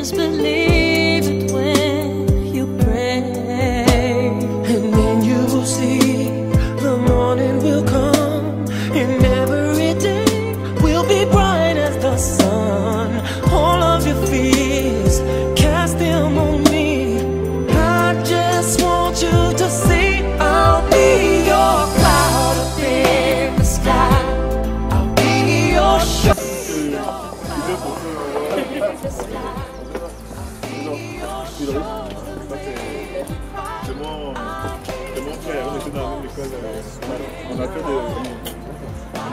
just believe it when you pray. And then you will see the morning will come, and every day will be bright as the sun. All of your fears, cast them on me. I just want you to see I'll be your cloud up in the sky. I'll be your show. C'est mon frère, on était dans la même école. On a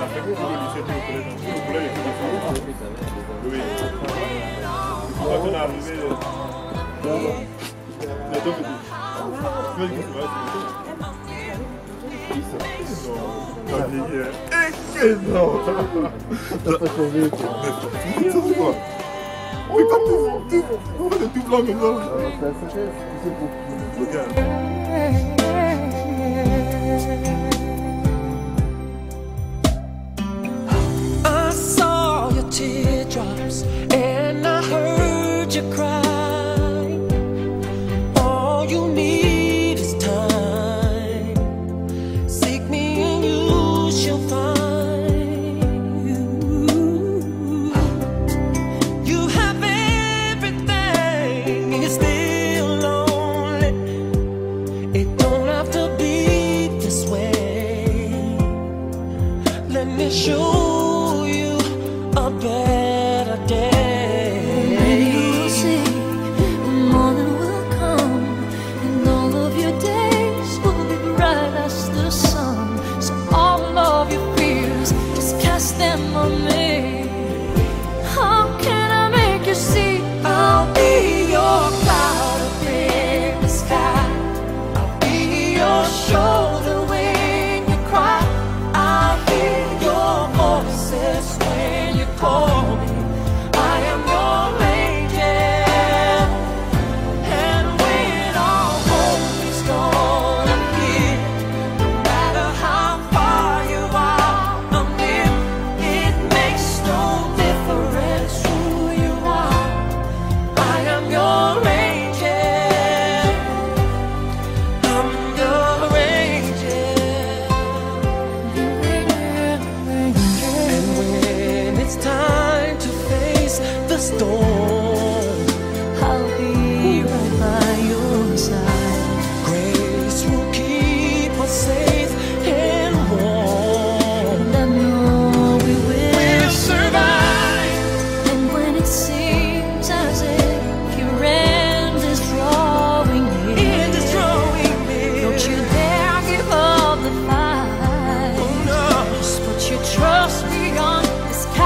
fait beaucoup de lycée au collège. Le collège était de oui. Quand on est arrivé, attends, non. T'as pas changé quoi. Mais quoi. On est tout blanc comme ça. C'est pour regarde. I saw your teardrops and I heard you cry. All you need is time. Seek me and you shall find. You have everything and you're still lonely. It don't have to be this way. Let me show you a better day. You'll see the morning will come, and all of your days will be bright as the sun. So all of your fears, just cast them on me. How can I make you see? I'll be your cloud up in the sky. I'll be your shoulder when you cry. I'll hear your voices when you call me. I am your angel. And when all hope is gone, I'm here. No matter how far you are, I'm near. It makes no difference who you are. I am your angel. I'm your angel. And when it's time to face the storm, I'll be right by your side. grace will keep us safe and warm. And I know we will We'll survive. And when it seems as if your end is drawing near, It is drawing near. don't you dare give up the fight. Oh no. Just put your trust beyond the skies.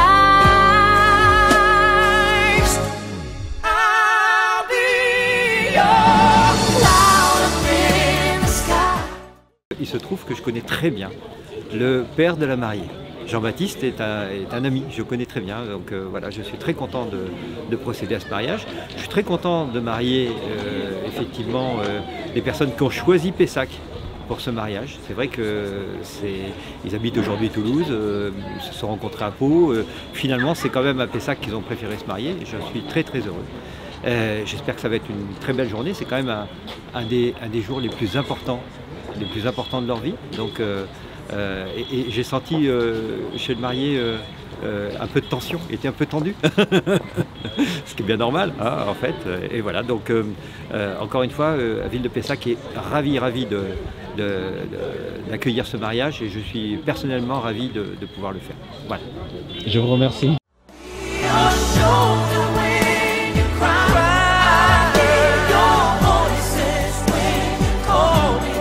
I'll be your cloud up in the sky. Il se trouve que je connais très bien le père de la mariée. Jean-Baptiste est un ami, je connais très bien, donc voilà, je suis très content de procéder à ce mariage. Je suis très content de marier effectivement les personnes qui ont choisi Pessac pour ce mariage. C'est vrai qu'ils habitent aujourd'hui Toulouse, ils se sont rencontrés à Pau. Finalement, c'est quand même à Pessac qu'ils ont préféré se marier. Je suis très très heureux. J'espère que ça va être une très belle journée. C'est quand même un des jours les plus importants de leur vie. Donc, et j'ai senti chez le marié un peu de tension, il était un peu tendu, ce qui est bien normal hein, en fait. Et voilà, donc encore une fois, la ville de Pessac est ravie d'accueillir ce mariage et je suis personnellement ravi de pouvoir le faire. Voilà. Je vous remercie. Your shoulder when you cry. I hear your voices when you call me.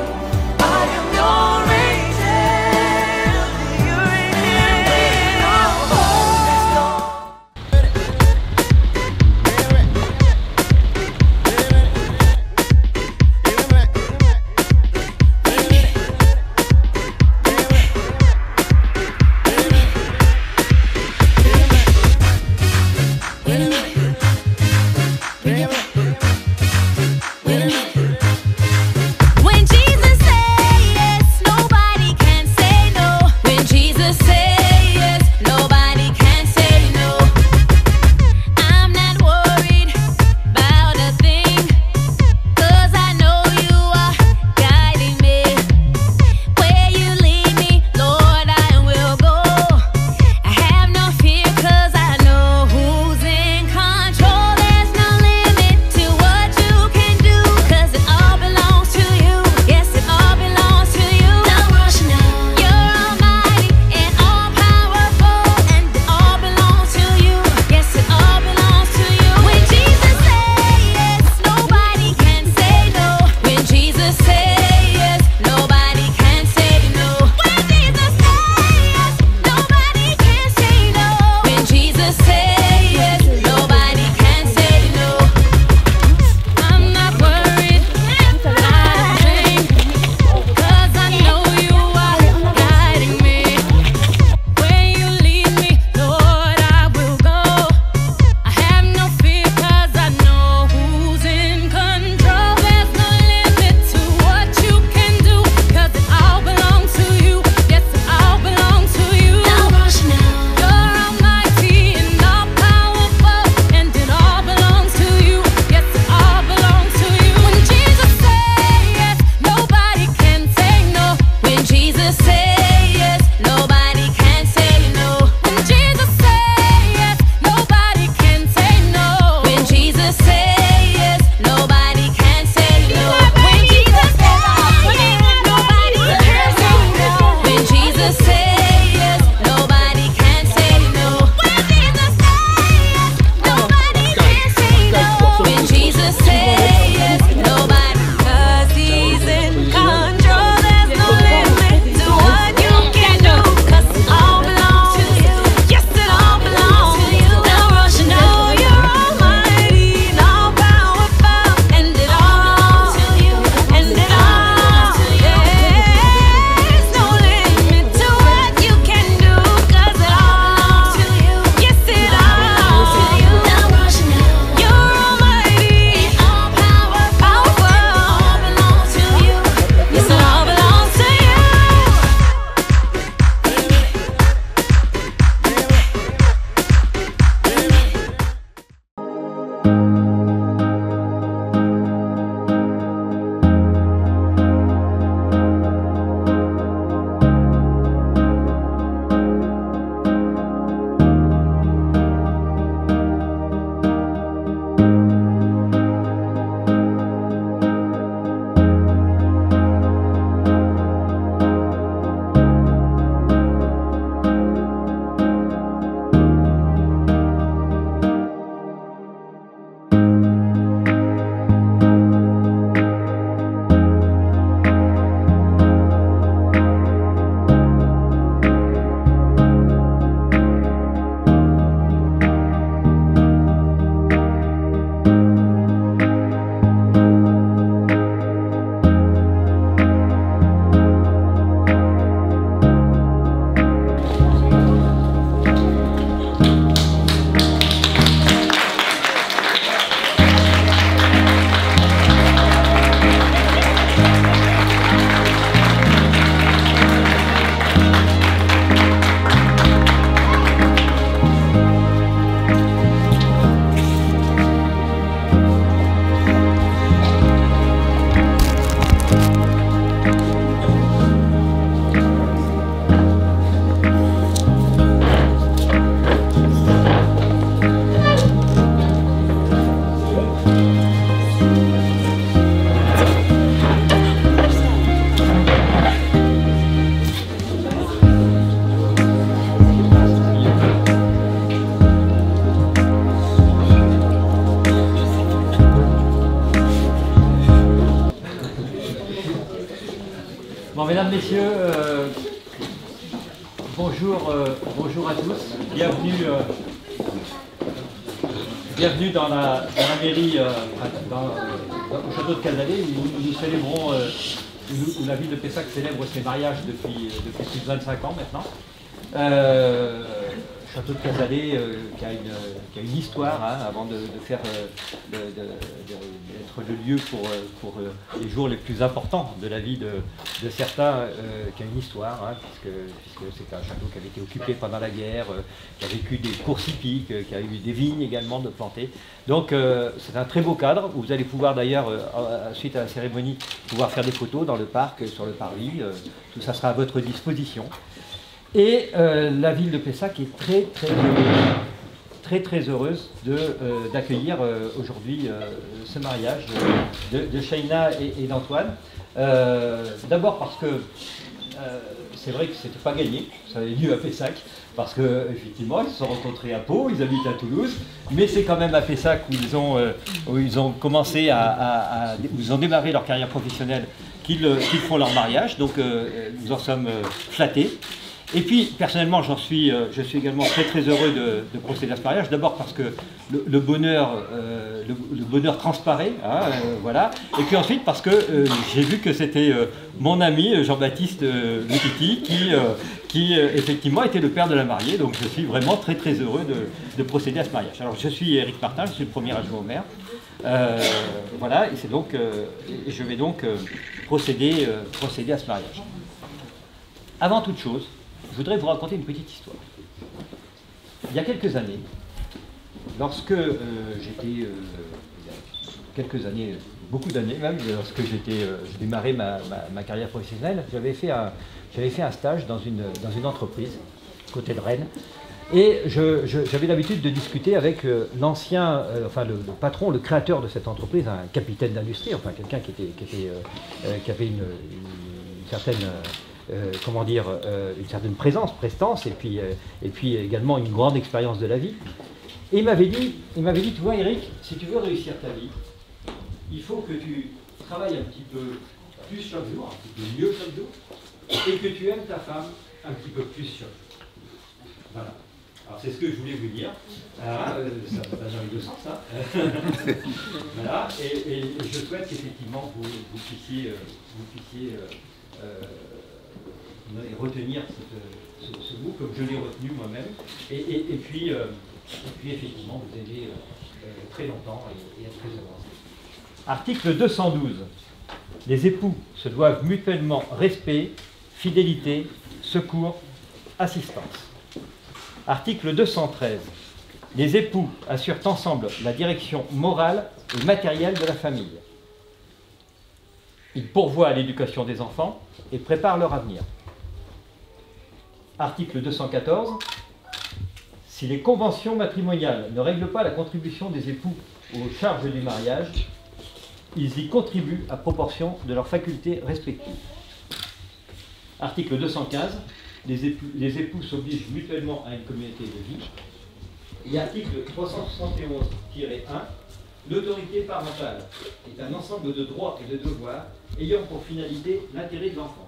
I am your angel. And when all hope is gone. When Mesdames, Messieurs, bonjour à tous. Bienvenue dans la mairie, au château de Cazalet, où nous célébrons, où la ville de Pessac célèbre ses mariages depuis plus de 25 ans maintenant. Château de Cazalet qui a une histoire avant d'être le lieu pour les jours les plus importants de la vie de certains, qui a une histoire, puisque c'est un château qui avait été occupé pendant la guerre, qui a vécu des courses hippiques, qui a eu des vignes également de plantées. Donc c'est un très beau cadre, où vous allez pouvoir d'ailleurs, suite à la cérémonie, pouvoir faire des photos dans le parc, sur le parvis, tout ça sera à votre disposition. Et la ville de Pessac est très heureuse d'accueillir aujourd'hui ce mariage de Shaina et d'Antoine. D'abord parce que c'est vrai que c'était pas gagné, ça avait lieu à Pessac, parce qu'effectivement ils se sont rencontrés à Pau, ils habitent à Toulouse, mais c'est quand même à Pessac où ils ont commencé où ils ont démarré leur carrière professionnelle qu'ils font leur mariage, donc nous en sommes flattés. Et puis, personnellement, je suis également très heureux de procéder à ce mariage. D'abord parce que le bonheur transparaît, voilà. Et puis ensuite parce que j'ai vu que c'était mon ami Jean-Baptiste Loutiti qui effectivement était le père de la mariée. Donc je suis vraiment très heureux de procéder à ce mariage. Alors je suis Éric Martin, je suis le premier adjoint au maire. Voilà, et je vais donc procéder à ce mariage. Avant toute chose, je voudrais vous raconter une petite histoire. Il y a quelques années, lorsque j'étais, quelques années, beaucoup d'années même, lorsque j'ai démarré ma carrière professionnelle, j'avais fait un stage dans une entreprise, côté de Rennes, et j'avais l'habitude de discuter avec l'ancien, le patron, le créateur de cette entreprise, un capitaine d'industrie, enfin quelqu'un qui avait une certaine... une certaine prestance, et puis également une grande expérience de la vie. Et il m'avait dit, tu vois Eric, si tu veux réussir ta vie, il faut que tu travailles un petit peu plus chaque jour, un petit peu mieux chaque jour, et que tu aimes ta femme un petit peu plus chaque jour. Voilà. Alors c'est ce que je voulais vous dire. Ça va dans les deux sens, ça. Voilà. Et je souhaite qu'effectivement vous puissiez retenir ce mot comme je l'ai retenu moi-même, et puis effectivement vous aider très longtemps et être très avancé. Article 212. Les époux se doivent mutuellement respect, fidélité, secours, assistance. Article 213. Les époux assurent ensemble la direction morale et matérielle de la famille. Ils pourvoient à l'éducation des enfants et préparent leur avenir. Article 214. Si les conventions matrimoniales ne règlent pas la contribution des époux aux charges du mariage, ils y contribuent à proportion de leurs facultés respectives. Article 215. Les époux s'obligent mutuellement à une communauté de vie. Et article 371-1. L'autorité parentale est un ensemble de droits et de devoirs ayant pour finalité l'intérêt de l'enfant.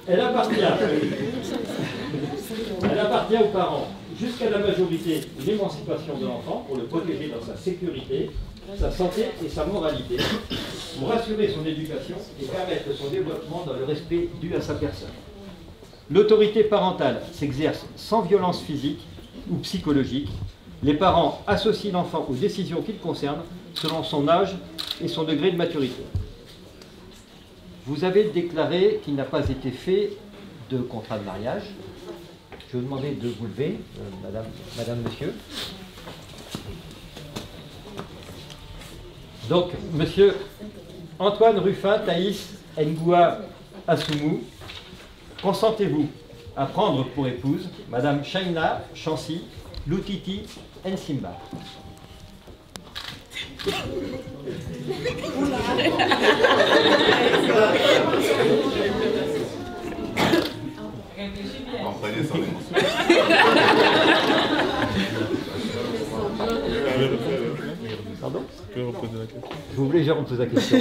Elle appartient aux parents jusqu'à la majorité et l'émancipation de l'enfant pour le protéger dans sa sécurité, sa santé et sa moralité, pour assurer son éducation et permettre son développement dans le respect dû à sa personne. L'autorité parentale s'exerce sans violence physique ou psychologique. Les parents associent l'enfant aux décisions qui le concernent selon son âge et son degré de maturité. Vous avez déclaré qu'il n'a pas été fait de contrat de mariage. Je vais vous demander de vous lever, madame, monsieur. Donc, monsieur Antoine Ruffin Thaïs Ngoua Assoumou, consentez-vous à prendre pour épouse madame Shaina Chancy Loutiti Nsimba? Comprenez son émotion. Pardon? Tu peux reposer la question? Vous voulez que je repose la question?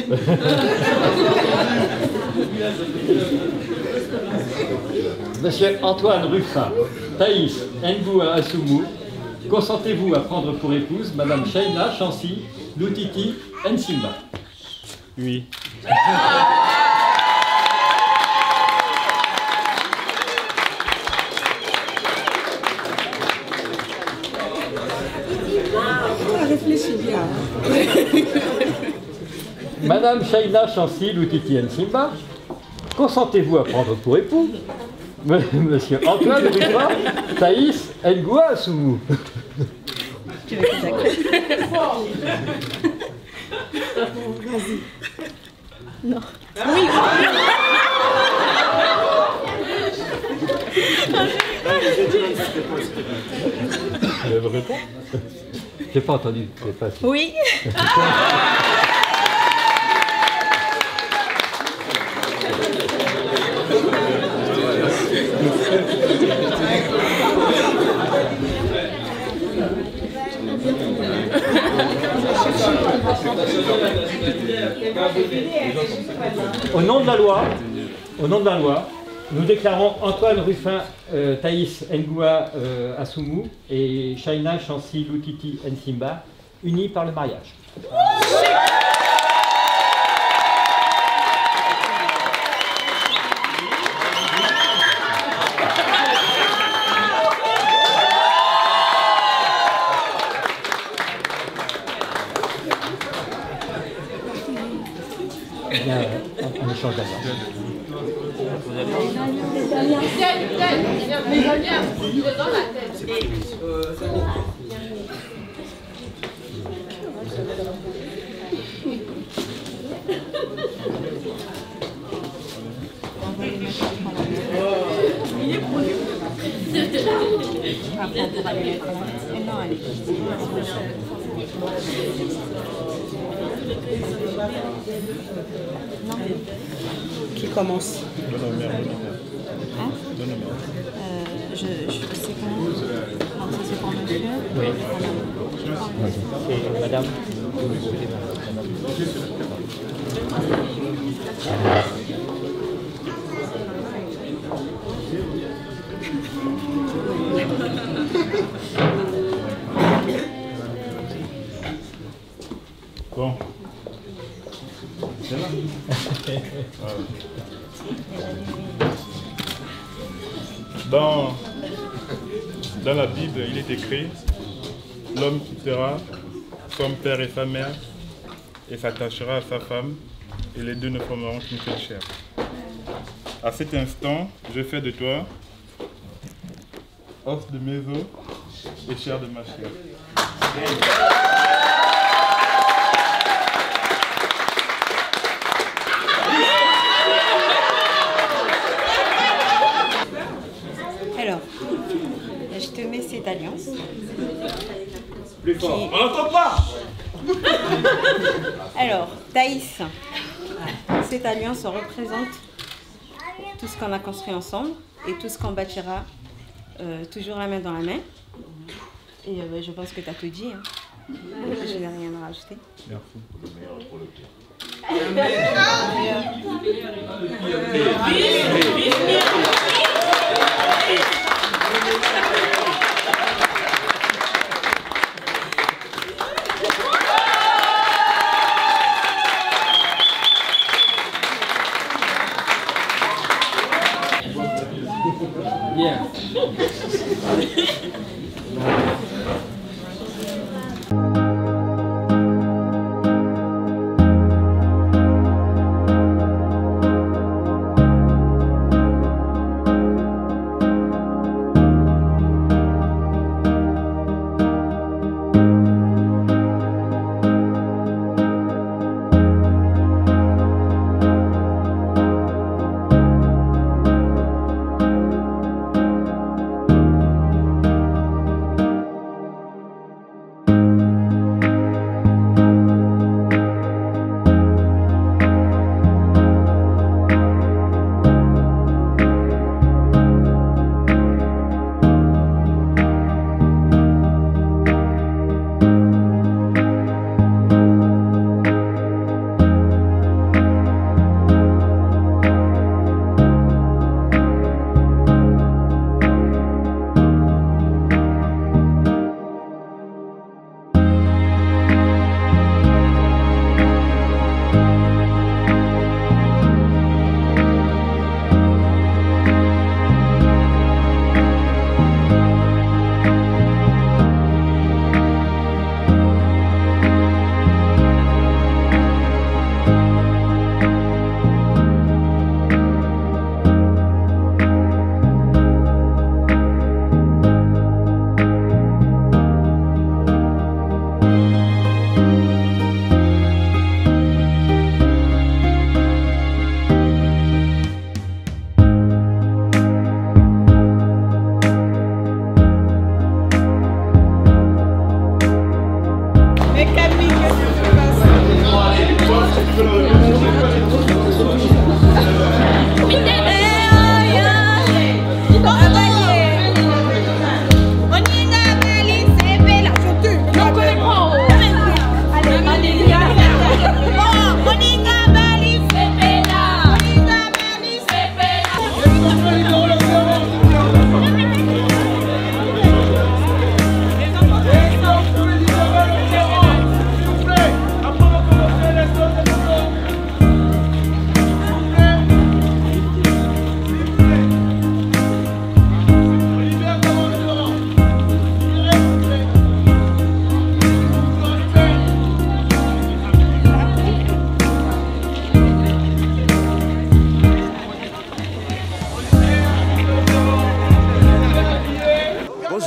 Monsieur Antoine Ruffin, Thaïs Ngoua Assoumou, consentez-vous à prendre pour épouse Madame Shaina Chancy Loutiti Nsimba? Oui. Réfléchis bien. Madame Shaina Chancy Loutiti Nsimba, consentez-vous à prendre pour époux Monsieur Antoine Ruffin, Thaïs Ngoua Assoumou? Tu veux que j'accepte? Vas-y. Non. Oui. Elle répond? J'ai pas entendu. C'est pas... Oui. Au nom de la loi, nous déclarons Antoine Ruffin, Thaïs Ngoua Assoumou et Shaina Chancy Loutiti Nsimba unis par le mariage. Bien, on échange d'alliance. Qui commence? Hein? Je sais comment. Donc ça c'est pour monsieur. Oui. Et madame, Bon. C'est là. Voilà. Dans la Bible, il est écrit: l'homme quittera son père et sa mère et s'attachera à sa femme, et les deux ne formeront qu'une seule chair. À cet instant, je fais de toi os de mes os et chair de ma chair. Alors, je te mets cette alliance. Plus fort. On n'entend pas. Alors, Thaïs, cette alliance représente tout ce qu'on a construit ensemble et tout ce qu'on bâtira toujours la main dans la main. Et je pense que tu as tout dit. Hein. Je n'ai rien à rajouter. bien.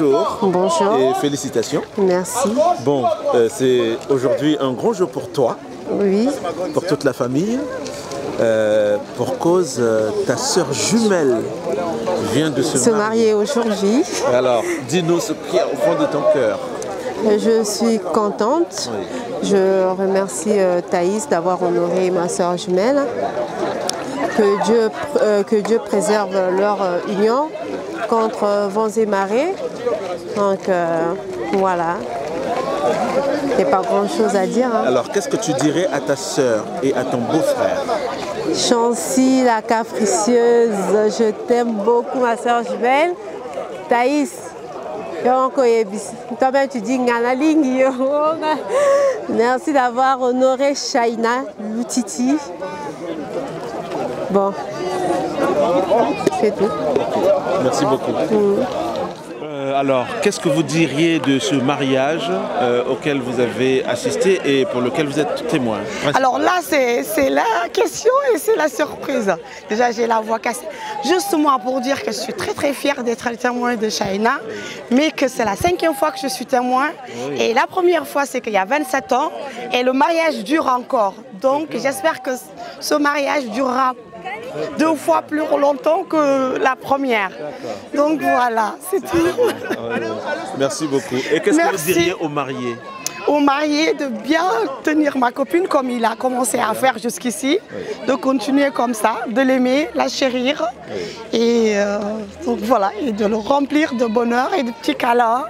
bonjour. Bonjour. Et félicitations. Merci. Bon, c'est aujourd'hui un grand jour pour toi. Oui. Pour toute la famille. Pour cause, ta sœur jumelle vient de se marier aujourd'hui. Alors, dis-nous ce qui est au fond de ton cœur. Je suis contente. Oui. Je remercie Thaïs d'avoir honoré ma sœur jumelle. Que Dieu préserve leur union contre vents et marées. Donc voilà. Il n'y a pas grand chose à dire. Hein. Alors qu'est-ce que tu dirais à ta sœur et à ton beau-frère? Chancy, la capricieuse, je t'aime beaucoup ma sœur jumelle. Thaïs, toi-même tu dis Nganaling. Merci d'avoir honoré Shaina Loutiti. Bon, c'est tout. Merci beaucoup. Alors, qu'est-ce que vous diriez de ce mariage auquel vous avez assisté et pour lequel vous êtes témoin? Alors là, c'est la question et c'est la surprise. Déjà, j'ai la voix cassée. Justement pour dire que je suis très très fière d'être le témoin de Shaina, mais que c'est la 5e fois que je suis témoin. Oui. Et la première fois, c'est qu'il y a 27 ans et le mariage dure encore. Donc, j'espère que ce mariage durera 2 fois plus longtemps que la première. Donc voilà, c'est tout. Merci beaucoup. Et qu'est-ce que vous diriez aux mariés? Aux mariés de bien tenir ma copine comme il a commencé à faire jusqu'ici, de continuer comme ça, de l'aimer, la chérir, et donc voilà, et de le remplir de bonheur et de petits câlins.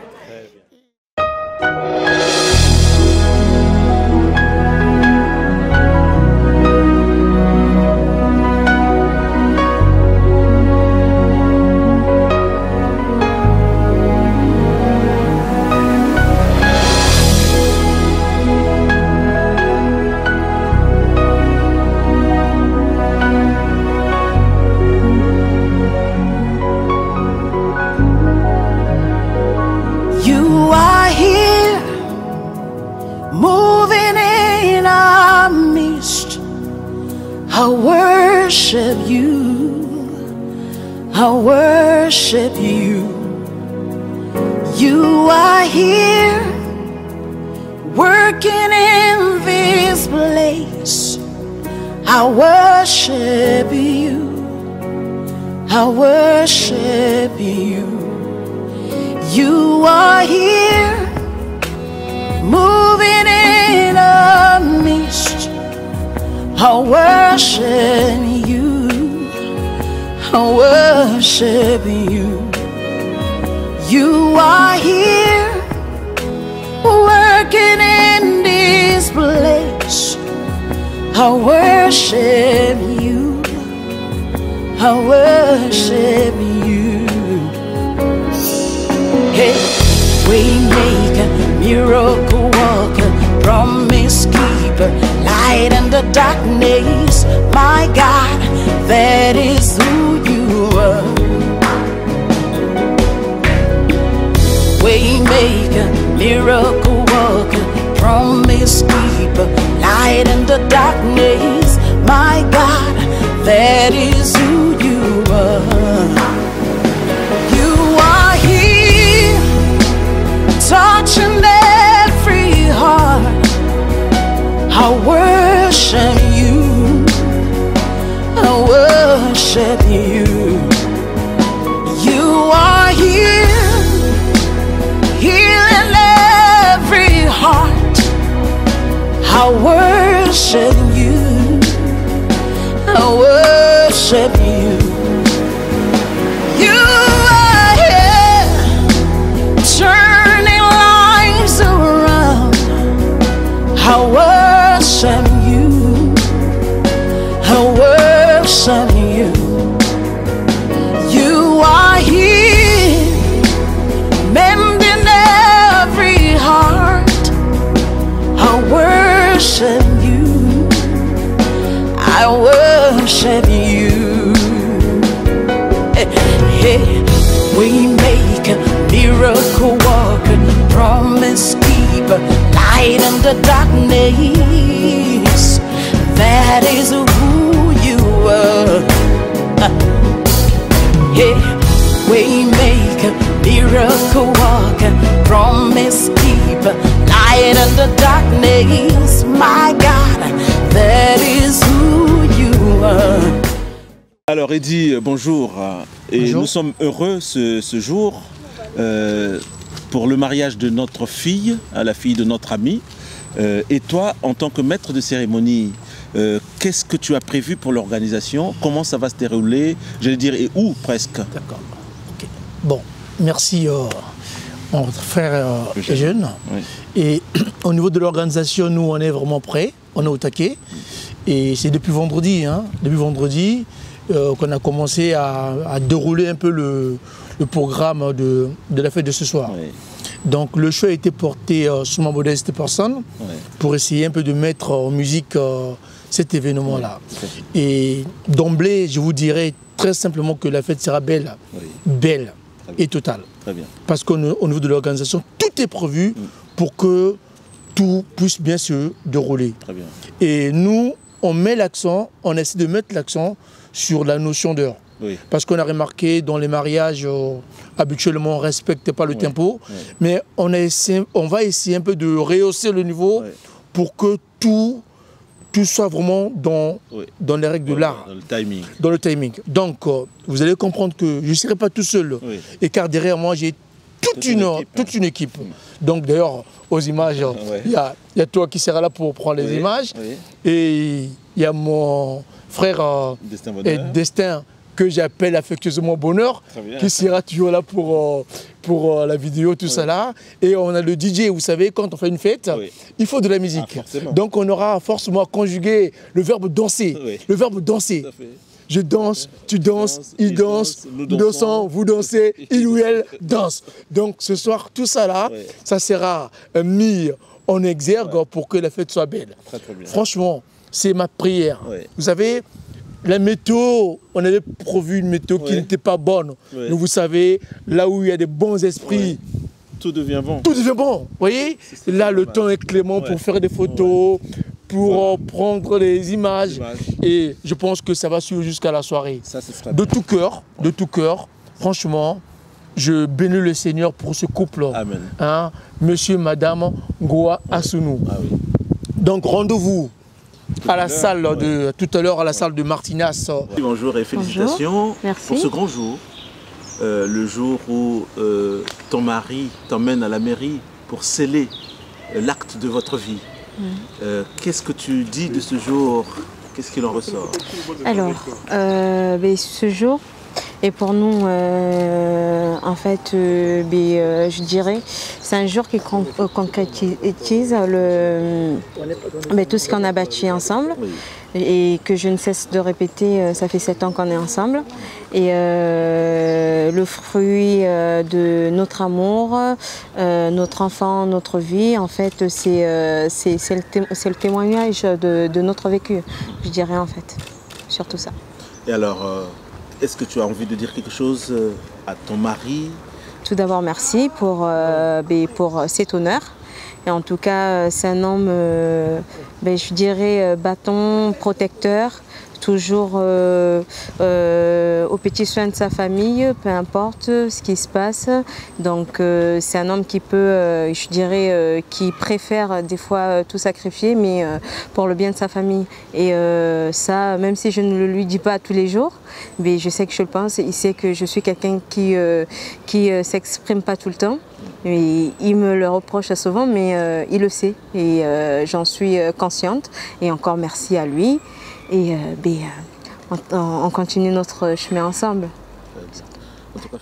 I worship you, I worship you. You are here, working in this place. I worship you, I worship you. You are here, moving in our midst. I worship you, I worship you. You are here, working in this place. I worship you, I worship you. Hey, Waymaker, miracle worker, promise keeper, light in the darkness. My God, that is who you are. Waymaker, miracle worker, promise keeper, light in the darkness. My God, that is who you are. You are here, touching every heart. I worship you, I worship you. You are here, healing every heart. I worship you, I worship you. You are here, turning lives around. I worship you, I worship you. You are here, mending every heart. I worship you, I worship you. Hey, we make a miracle worker, promise keeper, light in the darkness. That is who you are. Hey, we make a miracle worker, the darkness. My God, that is who you are. Alors Eddy, bonjour. Et bonjour. Nous sommes heureux ce jour pour le mariage de notre fille, la fille de notre ami. Et toi, en tant que maître de cérémonie, qu'est-ce que tu as prévu pour l'organisation? Comment ça va se dérouler? J'allais dire, et où presque? D'accord. Okay. Bon, merci mon frère jeune. Oui. Et au niveau de l'organisation, nous, on est vraiment prêts. On est au taquet. Et c'est depuis vendredi, qu'on a commencé à dérouler un peu le programme de la fête de ce soir. Oui. Donc le choix a été porté sur ma modeste personne pour essayer un peu de mettre en musique cet événement-là. Et d'emblée, je vous dirais très simplement que la fête sera belle, belle et totale. Très bien. Parce qu'au niveau de l'organisation, tout est prévu pour que tout puisse bien se dérouler. Très bien. Et nous, on met l'accent, on essaie de mettre l'accent sur la notion d'heure. Oui. Parce qu'on a remarqué dans les mariages, habituellement on ne respecte pas le tempo, mais on va essayer un peu de rehausser le niveau pour que tout soit vraiment dans les règles de l'art. Dans le timing. Dans le timing. Donc, vous allez comprendre que je ne serai pas tout seul, et car derrière moi, j'ai toute une équipe. Donc d'ailleurs, aux images, il y a toi qui seras là pour prendre les images, et il y a mon frère Destin, que j'appelle affectueusement Bonheur, qui sera toujours là pour la vidéo, tout ça là. Et on a le DJ, vous savez, quand on fait une fête, il faut de la musique. Donc on aura forcément à conjuguer le verbe danser. Le verbe danser. Je danse, tu danses, il danse, nous dansons, vous dansez, il ou elle danse. Donc ce soir, tout ça là, ça sera mis en exergue pour que la fête soit belle. Très, très bien. Franchement, c'est ma prière. Vous savez, la météo, on avait prévu une météo qui n'était pas bonne. Mais vous savez, là où il y a des bons esprits, tout devient bon. Tout devient bon, vous voyez. Là, le temps est clément pour faire des photos, pour prendre des images. Et je pense que ça va suivre jusqu'à la soirée. Ça, de tout cœur, franchement, je bénis le Seigneur pour ce couple. Amen. Hein, monsieur, madame Ngoa Asounou. Ah, oui. Donc, rendez-vous à la salle tout à l'heure à la salle de Martinas. Bonjour et félicitations pour ce grand jour. Le jour où ton mari t'emmène à la mairie pour sceller l'acte de votre vie. Qu'est-ce que tu dis de ce jour? Qu'est-ce qu'il en ressort? Alors, ce jour est pour nous, en fait, je dirais, c'est un jour qui concrétise tout ce qu'on a bâti ensemble. Et que je ne cesse de répéter, ça fait 7 ans qu'on est ensemble. Et le fruit de notre amour, notre enfant, notre vie, en fait, c'est le témoignage de notre vécu, je dirais en fait, sur tout ça. Et alors, est-ce que tu as envie de dire quelque chose à ton mari? Tout d'abord, merci pour cet honneur. Et en tout cas, c'est un homme, je dirais, bâton, protecteur, toujours au petit soin de sa famille, peu importe ce qui se passe. Donc c'est un homme qui peut, je dirais, qui préfère des fois tout sacrifier, mais pour le bien de sa famille. Et ça, même si je ne le lui dis pas tous les jours, mais je sais que je le pense, il sait que je suis quelqu'un qui s'exprime pas tout le temps. Et il me le reproche souvent, mais il le sait et j'en suis consciente. Et encore merci à lui. Et on continue notre chemin ensemble. En tout cas,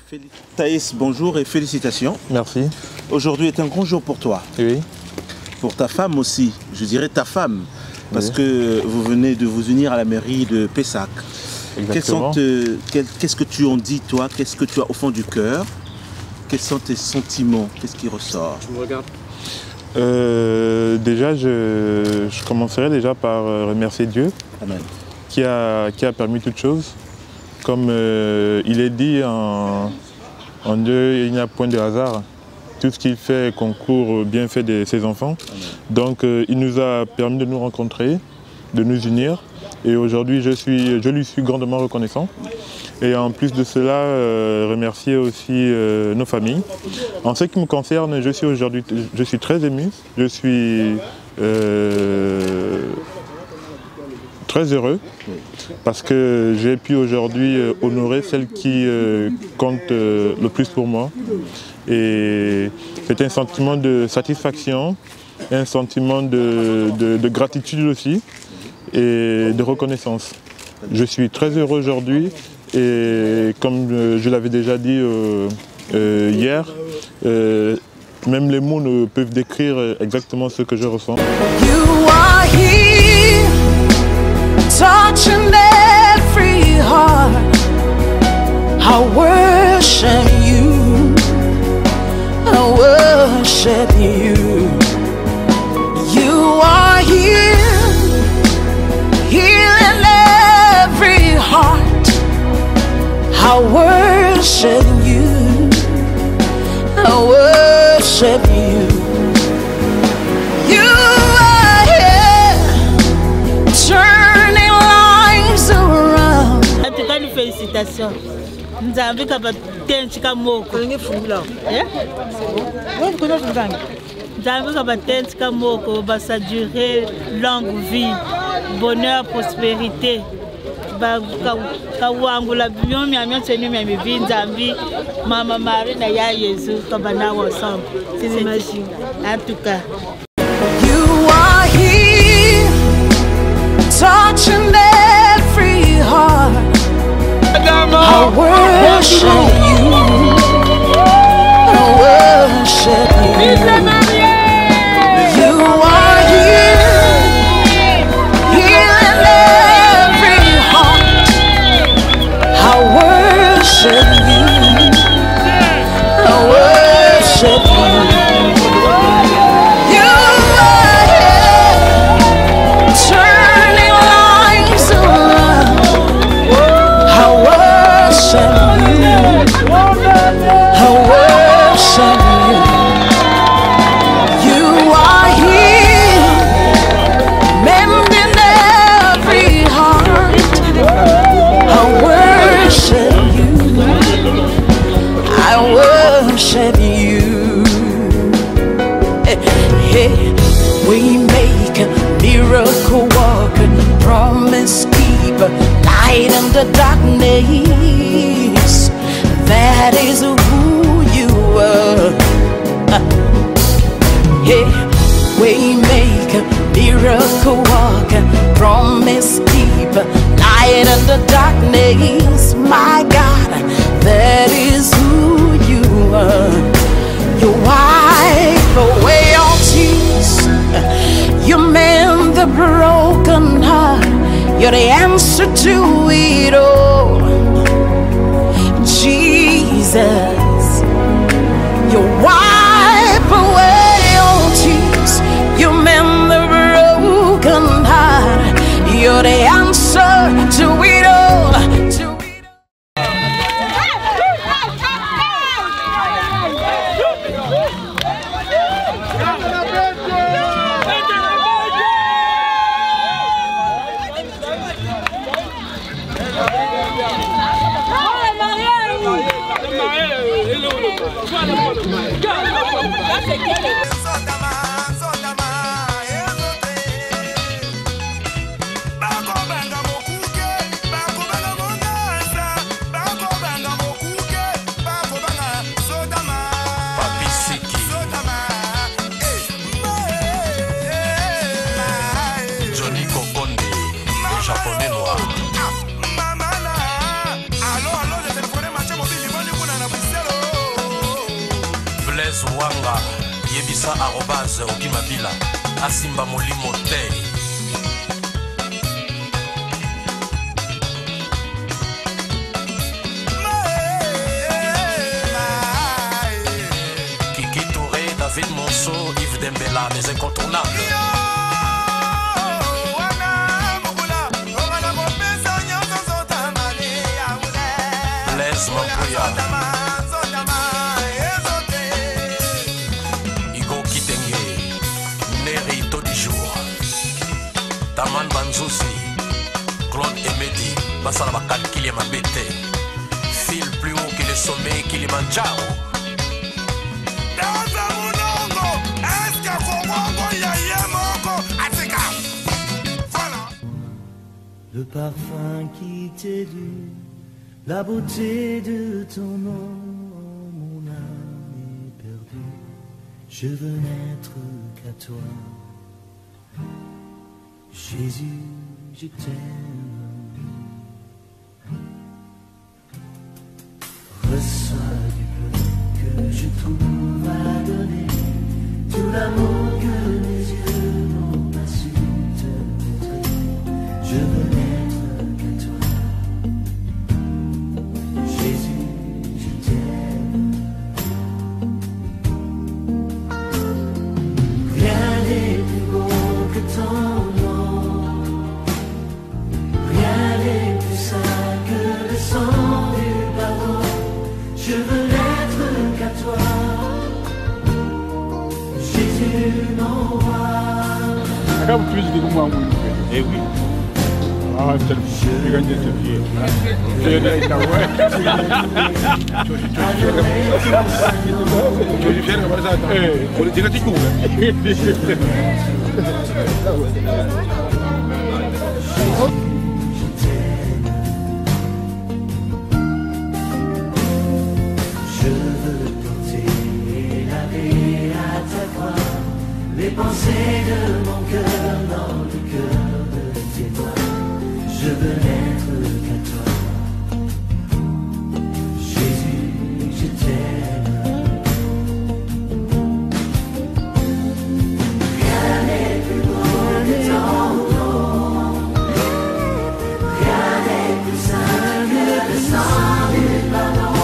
Thaïs, bonjour et félicitations. Merci. Aujourd'hui est un grand jour pour toi. Oui. Pour ta femme aussi, je dirais ta femme, parce que vous venez de vous unir à la mairie de Pessac. Exactement. Qu'est-ce que tu en dis, toi? Qu'est-ce que tu as au fond du cœur? Quels sont tes sentiments? Qu'est-ce qui ressort? Tu me regardes. Déjà, je commencerai déjà par remercier Dieu. Amen. Qui a permis toutes choses. Comme il est dit en Dieu, il n'y a point de hasard. Tout ce qu'il fait concourt au bienfait de ses enfants. Amen. Donc il nous a permis de nous rencontrer, de nous unir. Et aujourd'hui, je lui suis grandement reconnaissant. Et en plus de cela, remercier aussi nos familles. En ce qui me concerne, je suis très ému, je suis très heureux parce que j'ai pu aujourd'hui honorer celle qui compte le plus pour moi. Et c'est un sentiment de satisfaction, un sentiment de gratitude aussi et de reconnaissance. Je suis très heureux aujourd'hui et comme je l'avais déjà dit hier, même les mots ne peuvent décrire exactement ce que je ressens. You are here, touching every heart. I worship you, I worship you. You are here, healing every heart. I worship you, I worship you. You are here, turning lives around. En tout cas, nous félicitations. Nous avons vu que nous avons que ça durer longue vie, bonheur, prospérité. Maman Marie na ya Jésus kabana ensemble. C'est magique. En tout cas. You are here, touching every heart. I worship you, I worship you. You are here, healing every heart. I worship you, I worship you. You are here, turning lives around. I worship you, I worship you. You are here, mending every heart. I worship you, I worship you. Hey, we make a miracle working, promise keeper, light in the darkness. That is who you are. Hey, we make a miracle working, promise keeper, light in the darkness. My God, that is who you are. You wipe away all tears, you mend the broken heart. You're the answer to it all, Jesus. You wipe away all tears, you mend the broken heart. You're the answer to it all, to it Wanga yebisa arobase okimabila asimba molimo te. Kiki Touré, David Monceau, Yves Dembella, les incontournables. Blaise Mampoya, Taman Banzouzi, Claude Emedi, basala bakalkili ya mabete. Ciao. Le parfum qui t'édule, la beauté de ton nom, mon âme est perdue. Je veux n'être qu'à toi. Jésus, je t'aime. Reçois du peu que je trouve à donner, tout l'amour que mes yeux n'ont pas su te montrer. Je veux n'être qu'à toi. Jésus, je t'aime. Rien n'est plus beau que ton nom. Rien n'est plus saint que le sang du pardon. Je veux n'être qu'à toi. Jésus, mon roi. Eh oui. Ah, je gagne ce pied. Je gagne ta voix. Je veux porter et laver à ta croix les pensées de mon cœur dans le cœur de tes doigts. Je veux n'être qu'à toi. Jésus, je t'aime. Rien n'est plus beau que ton nom. Rien n'est plus saint que le sang du pardon.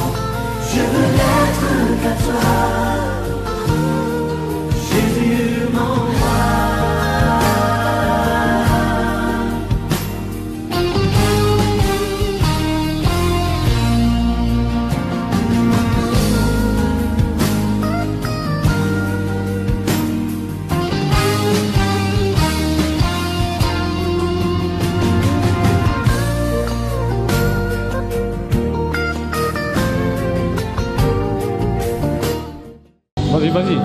Je veux n'être qu'à toi. Jésus, mon roi. Vas-y, vas-y.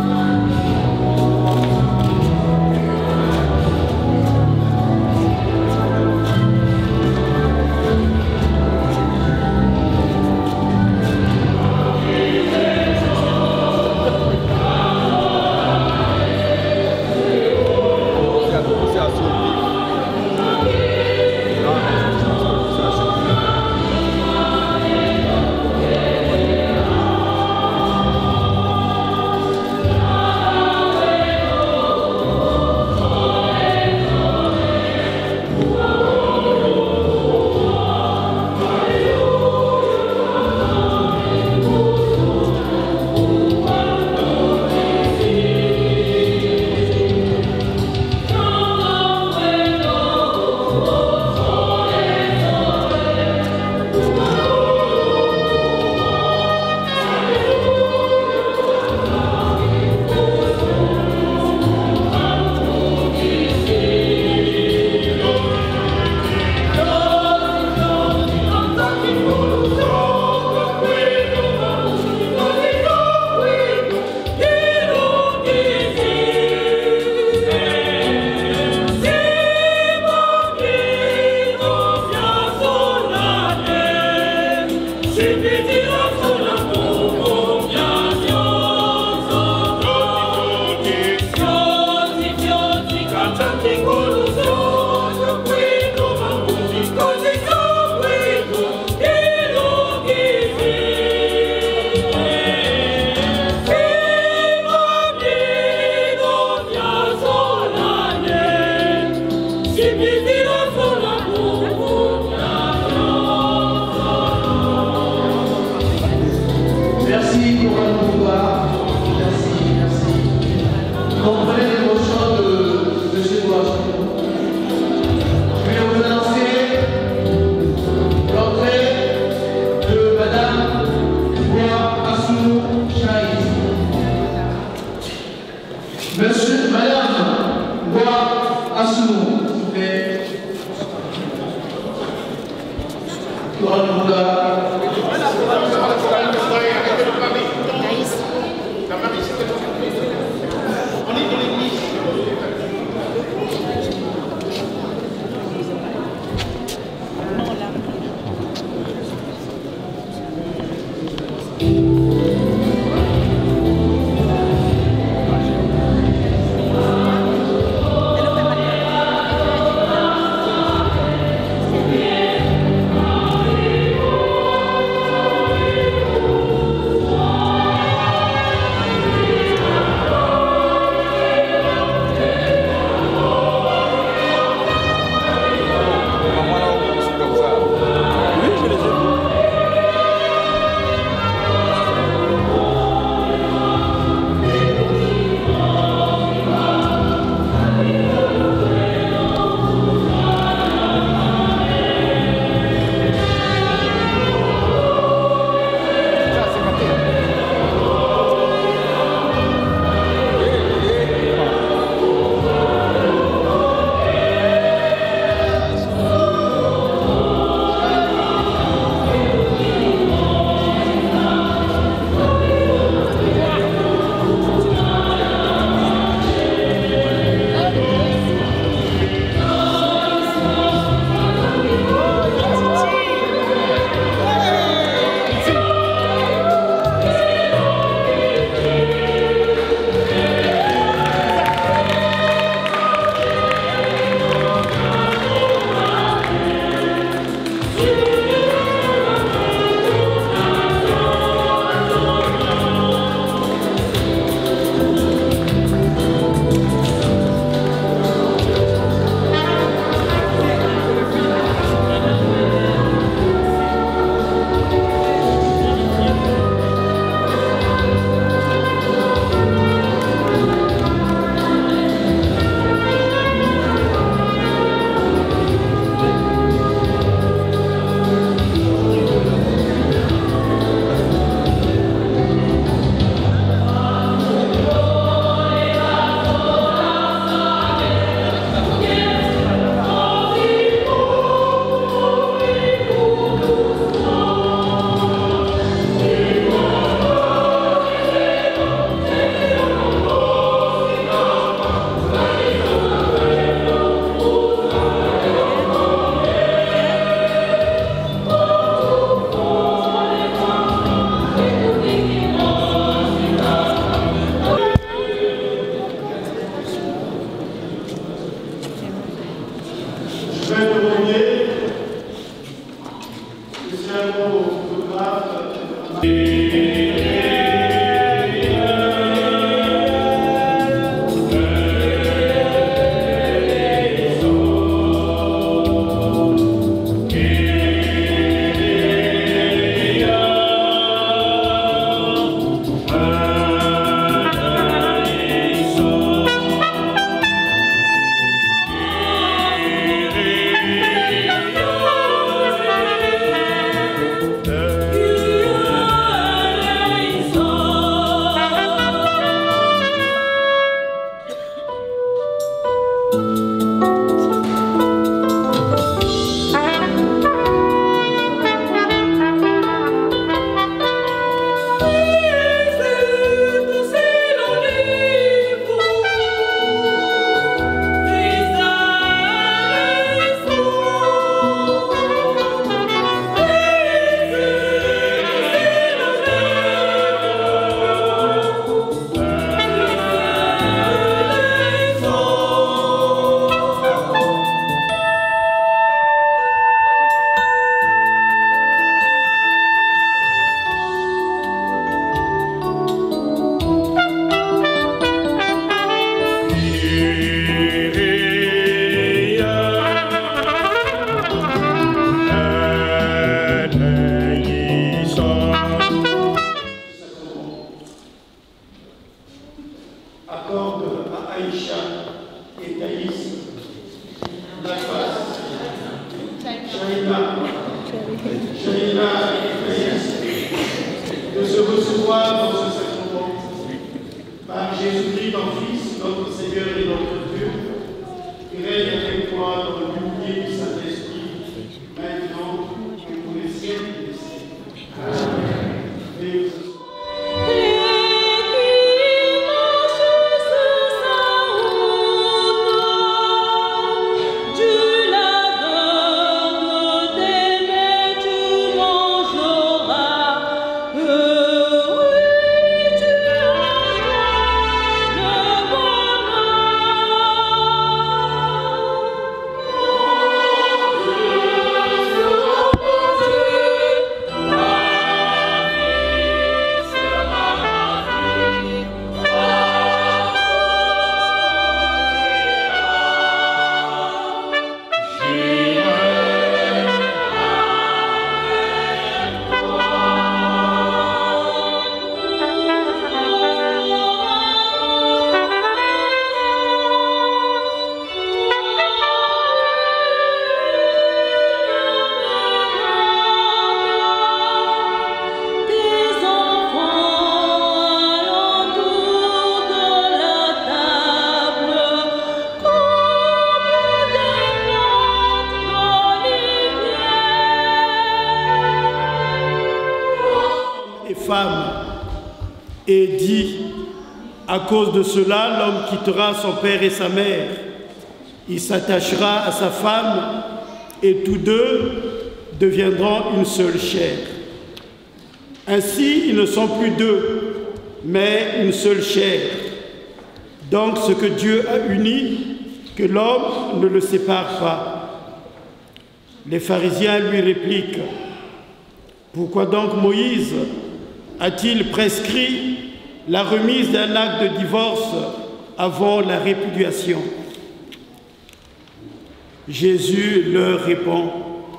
accorde à Aïcha et Thaïs la face. Shaina et Thaïs de se recevoir dans ce sacrement par Jésus-Christ, ton Fils, notre Seigneur et notre Dieu, qui règne avec toi dans l'unité du Saint-Esprit, maintenant et pour les siècles des siècles. Amen. Et dit, à cause de cela, l'homme quittera son père et sa mère. Il s'attachera à sa femme et tous deux deviendront une seule chair. Ainsi, ils ne sont plus deux, mais une seule chair. Donc, ce que Dieu a uni, que l'homme ne le sépare pas. Les pharisiens lui répliquent, « Pourquoi donc Moïse a-t-il prescrit la remise d'un acte de divorce avant la répudiation? » Jésus leur répond,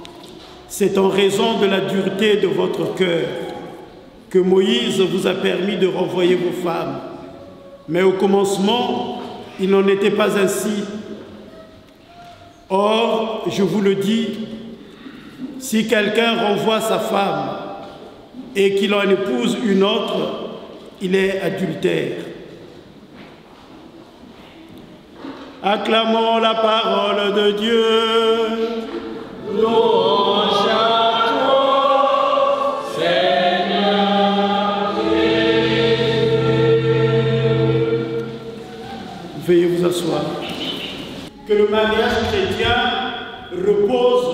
« C'est en raison de la dureté de votre cœur que Moïse vous a permis de renvoyer vos femmes. Mais au commencement, il n'en était pas ainsi. Or, je vous le dis, si quelqu'un renvoie sa femme et qu'il en épouse une autre, il est adultère. » Acclamons la parole de Dieu. Louange à toi, Seigneur Jésus. Veuillez vous asseoir. Que le mariage chrétien repose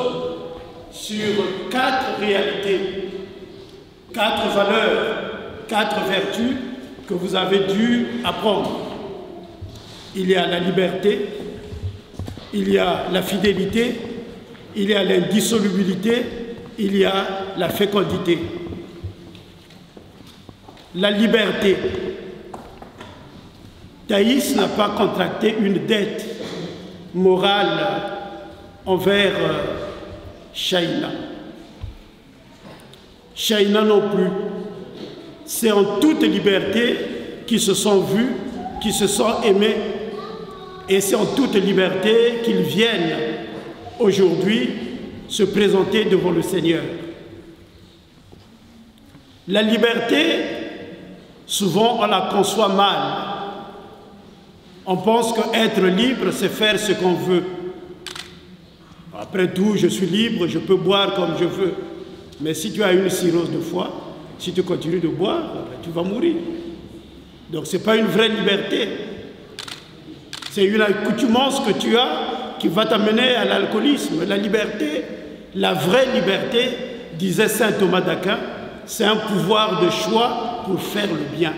sur 4 réalités. 4 valeurs, 4 vertus que vous avez dû apprendre. Il y a la liberté, il y a la fidélité, il y a l'indissolubilité, il y a la fécondité. La liberté. Thaïs n'a pas contracté une dette morale envers Shaina. Shaina non plus. C'est en toute liberté qu'ils se sont vus, qu'ils se sont aimés, et c'est en toute liberté qu'ils viennent aujourd'hui se présenter devant le Seigneur. La liberté, souvent on la conçoit mal. On pense qu'être libre, c'est faire ce qu'on veut. Après tout, je suis libre, je peux boire comme je veux. Mais si tu as une cirrhose de foie, si tu continues de boire, tu vas mourir. Donc ce n'est pas une vraie liberté. C'est une accoutumance que tu as qui va t'amener à l'alcoolisme. La liberté, la vraie liberté, disait saint Thomas d'Aquin, c'est un pouvoir de choix pour faire le bien.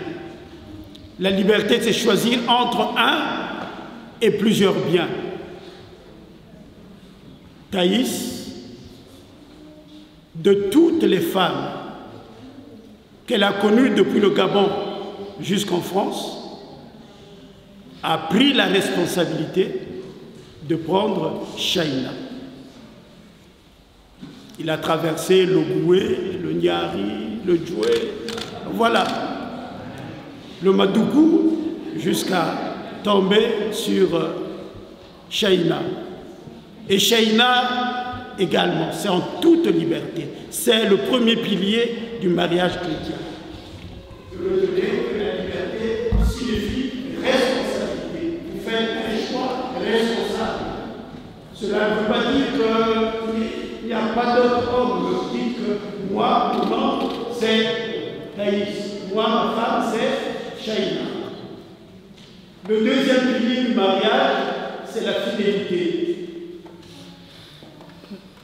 La liberté, c'est choisir entre un et plusieurs biens. Thaïs, de toutes les femmes qu'elle a connues depuis le Gabon jusqu'en France, a pris la responsabilité de prendre Shaina. Il a traversé le Goué, le Niari, le Djoué, voilà. Le Madougou, jusqu'à tomber sur Shaina. Et Shaina également, c'est en toute liberté. C'est le premier pilier du mariage chrétien. Retenez que la liberté signifie responsabilité. Vous faites un choix responsable. Cela ne veut pas dire qu'il n'y a pas d'autre homme. Dites que moi, mon homme, c'est Thaïs. Moi, ma femme, c'est Shaina. Le deuxième pilier du mariage, c'est la fidélité.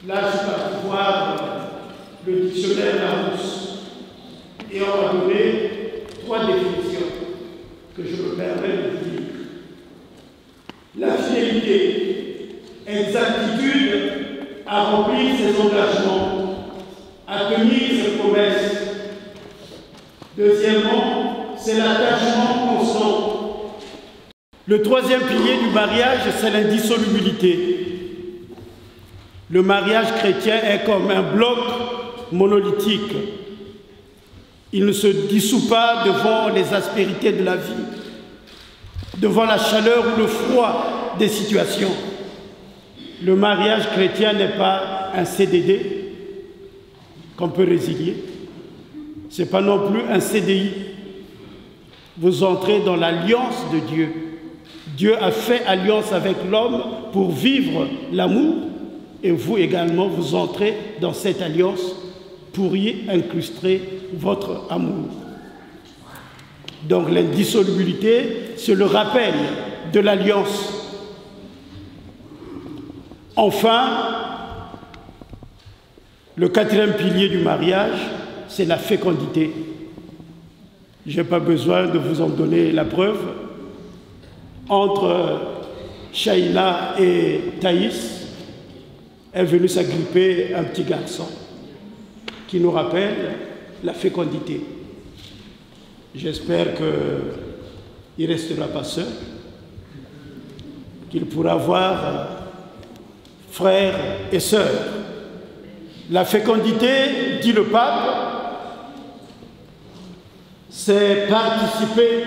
Là, je vais voir le dictionnaire Larousse et on va donner 3 définitions que je me permets de vous dire. La fidélité, exactitude à remplir ses engagements, à tenir ses promesses. Deuxièmement, c'est l'attachement constant. Le troisième pilier du mariage, c'est l'indissolubilité. Le mariage chrétien est comme un bloc monolithique. Il ne se dissout pas devant les aspérités de la vie, devant la chaleur ou le froid des situations. Le mariage chrétien n'est pas un CDD qu'on peut résilier. Ce n'est pas non plus un CDI. Vous entrez dans l'alliance de Dieu. Dieu a fait alliance avec l'homme pour vivre l'amour. Et vous également, vous entrez dans cette alliance pour y incruster votre amour. Donc l'indissolubilité, c'est le rappel de l'alliance. Enfin, le quatrième pilier du mariage, c'est la fécondité. Je n'ai pas besoin de vous en donner la preuve. Entre Shaina et Thaïs, est venu s'agripper un petit garçon qui nous rappelle la fécondité. J'espère qu'il ne restera pas seul, qu'il pourra avoir frères et sœurs. La fécondité, dit le pape, c'est participer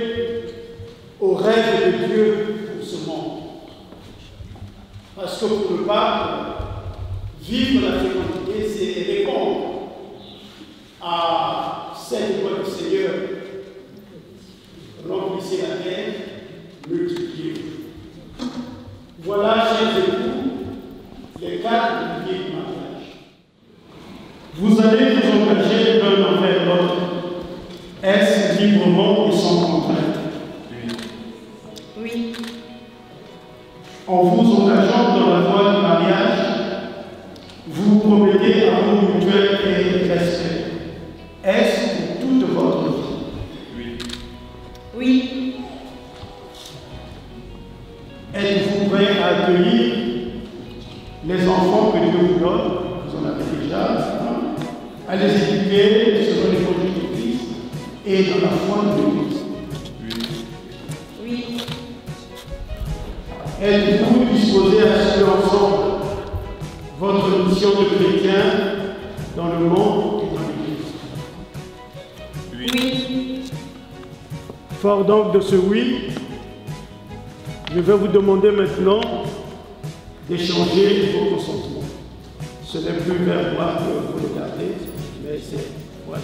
au rêve de Dieu pour ce monde. Parce que pour le pape, vivre la fécondité, c'est répondre à cette voix du Seigneur. Remplissez la terre, multipliez-vous. Voilà, chers époux, les 4 piliers du mariage. Vous allez vous engager l'un envers l'autre. Est-ce librement et sans contrainte? Oui. En vous engageant dans la voie du mariage, vous promettez amour mutuel et respect. Est-ce pour toute votre vie? Oui. Oui. Êtes-vous prêt à accueillir les enfants que Dieu vous donne? Vous en avez déjà, à les éduquer selon l'évangile de Christ et dans la foi de l'Église? Oui. Êtes-vous disposé à suivre ensemble votre mission de chrétien dans le monde et dans l'Église? Oui. Fort donc de ce oui, je vais vous demander maintenant d'échanger vos consentements. Ce n'est plus vers moi que vous regardez, mais c'est voilà.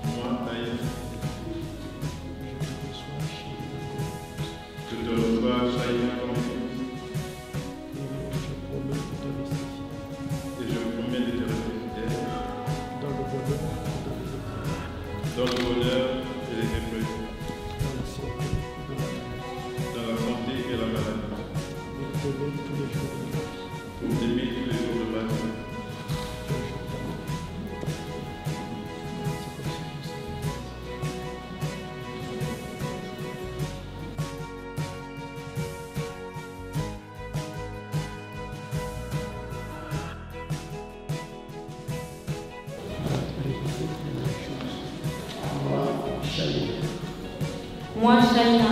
Moi, Taïs, je te reçois, Shaina, comme fils. Et je promets de te rester fidèle dans le bonheur et les épreuves, dans la santé et la maladie, pour t'aimer tous les jours de ma vie. Moi, Shaina,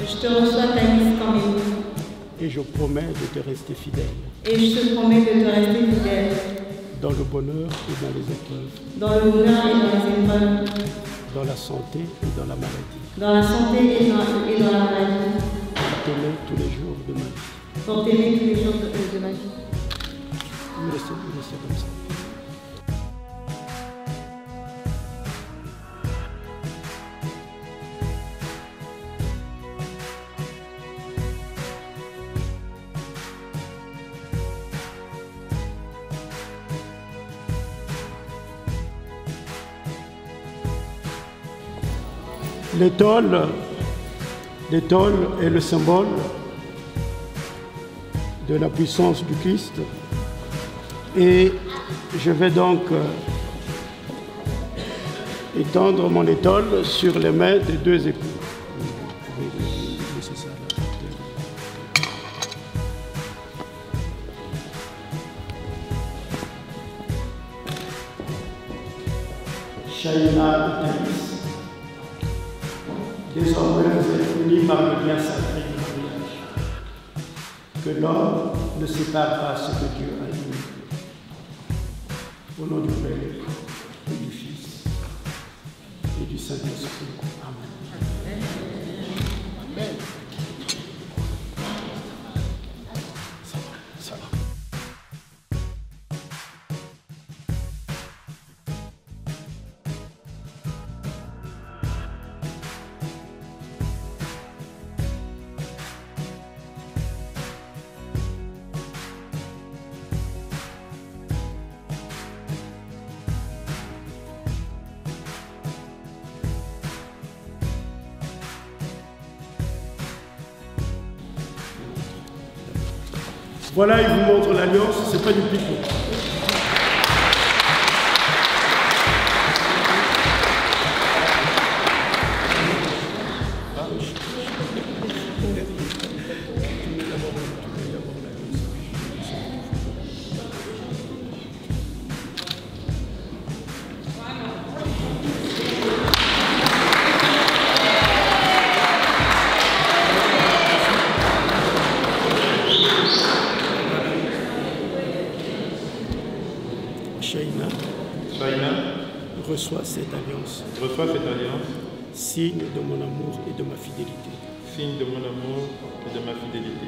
je te reçois Thaïs comme époux. Et je promets de te rester fidèle. Et je te promets de te rester fidèle. dans le bonheur et dans les épreuves. Dans le bonheur et dans les épreuves. Dans la santé et dans la maladie. Dans la santé et dans la maladie. Pour t'aimer tous les jours de ma vie. Pour t'aimer tous les jours de ma vie. Restez comme ça. L'étole est le symbole de la puissance du Christ. Et je vais donc étendre mon étole sur les mains des deux époux. Shaina et Thaïs, désormais vous êtes unis par le lien sacré du mariage. Que l'homme ne sépare pas ce que Dieu a uni. Au nom du Père et du Fils et du Saint-Esprit. Amen. Amen. Ça va. Voilà, il vous montre l'alliance, c'est pas du pipeau. Shaina, reçois cette alliance. Reçois cette alliance. Signe de mon amour et de ma fidélité. Signe de mon amour et de ma fidélité.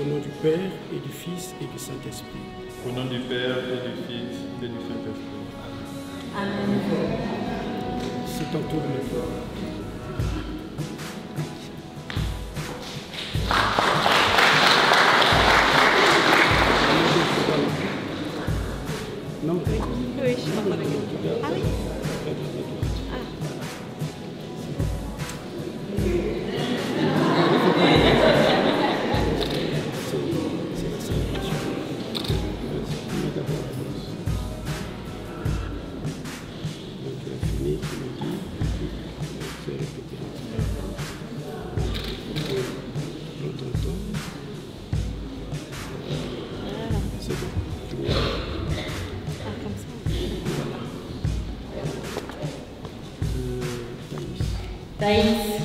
Au nom du Père et du Fils et du Saint-Esprit. Au nom du Père et du Fils et du Saint-Esprit. Amen. C'est ton tour maintenant. Non. Oui, je suis en train de regarder. Ah oui. Thaïs,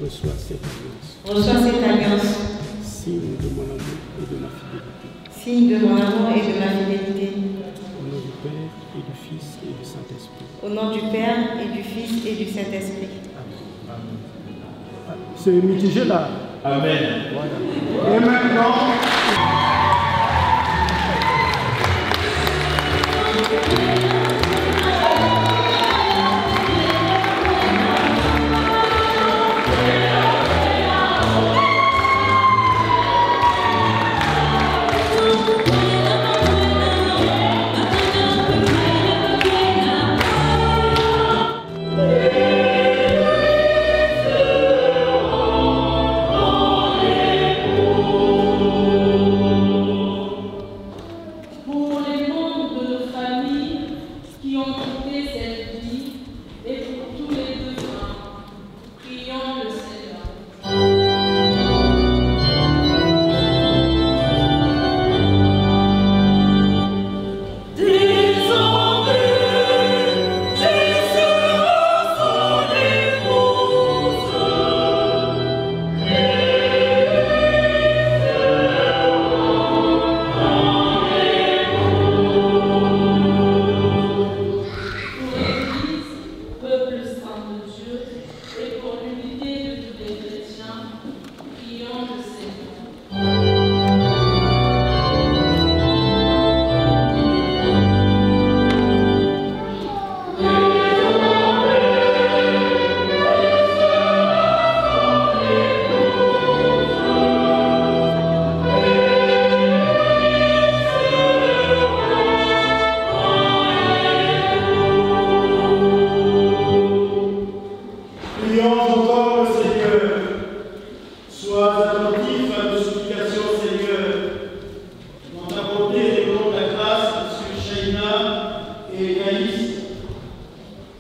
reçois cette alliance. Reçois cette alliance. Signe de mon amour et de ma fidélité. Signe de mon amour et de ma fidélité. Au nom du Père et du Fils et du Saint-Esprit. Au nom du Père et du Fils et du Saint-Esprit. Amen. C'est mitigé là. Amen. Voilà. Et maintenant.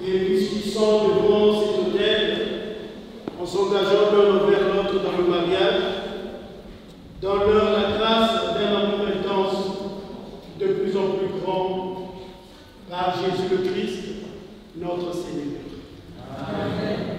Et puisqu'ils sont devant cet autel, en s'engageant l'un envers l'autre dans le mariage, donne-leur la grâce d'un amour intense, de plus en plus grand, par Jésus le Christ, notre Seigneur. Amen.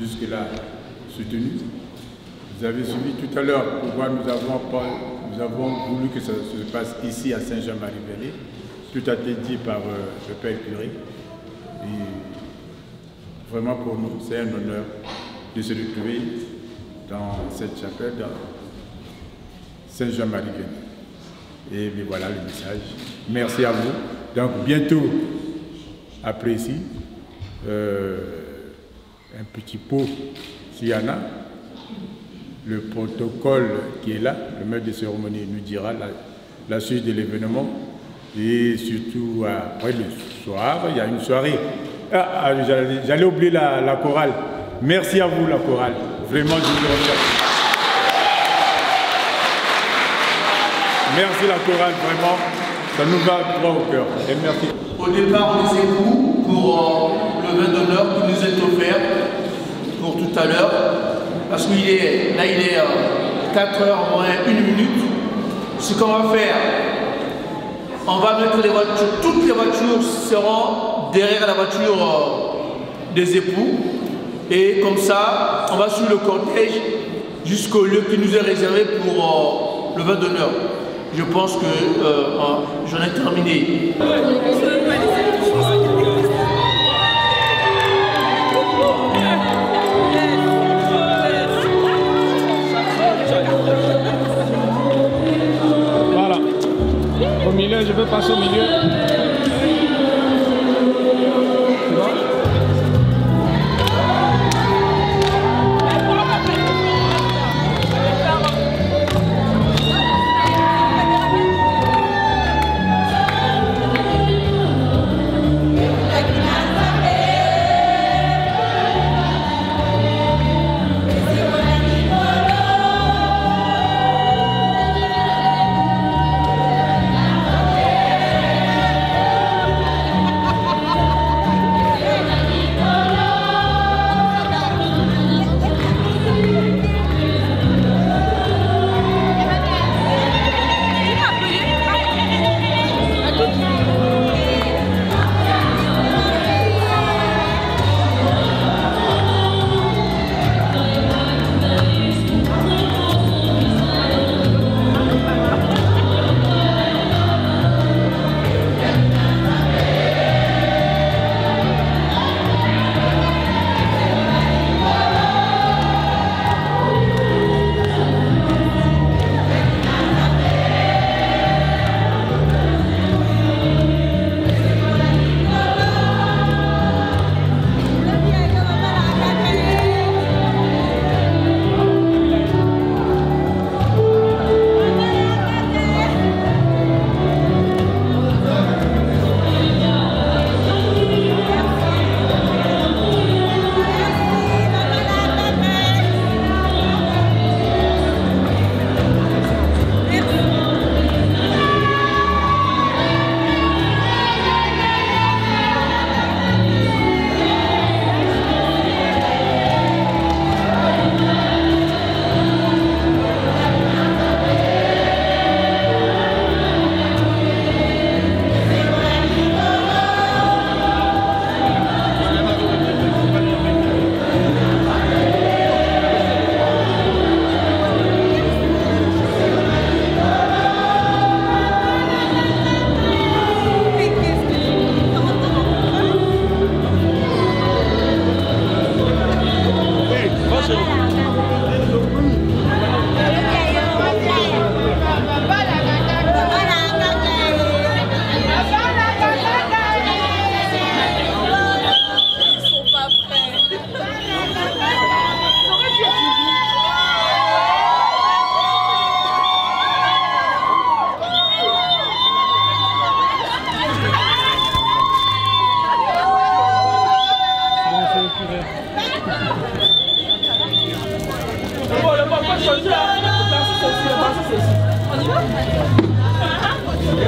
jusque-là soutenu. Vous avez suivi tout à l'heure pourquoi nous avons voulu que ça se passe ici à Saint-Jean-Marie-Vallée. Tout a été dit par le Père curé. Et vraiment pour nous, c'est un honneur de se retrouver dans cette chapelle, dans Saint-Jean-Marie-Vallée. Et voilà le message. Merci à vous. Donc bientôt, après ici, un petit pot, s'il y en a, le protocole qui est là, le maître de cérémonie nous dira la suite de l'événement. Et surtout, après le soir, il y a une soirée. J'allais oublier la chorale. Merci à vous, la chorale. Vraiment, je vous remercie. Merci la chorale, vraiment. Ça nous va droit au cœur. Et merci. Au départ, on les écoute pour le vin d'honneur qui nous est offert pour tout à l'heure. Parce qu'il est, là, il est 4h moins 1 minute. Ce qu'on va faire, on va mettre les voitures, toutes les voitures seront derrière la voiture des époux. Et comme ça, on va suivre le cortège jusqu'au lieu qui nous est réservé pour le vin d'honneur. Je pense que j'en ai terminé. passe au milieu. C'est bon?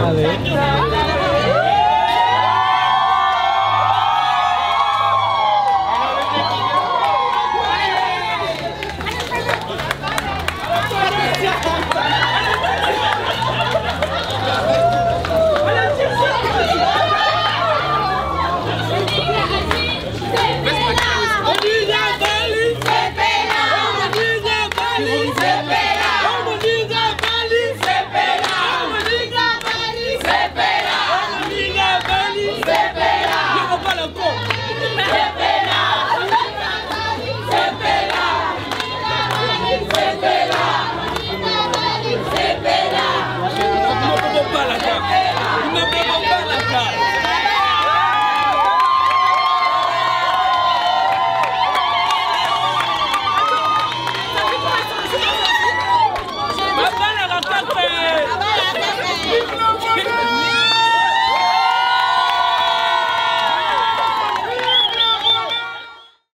Allez.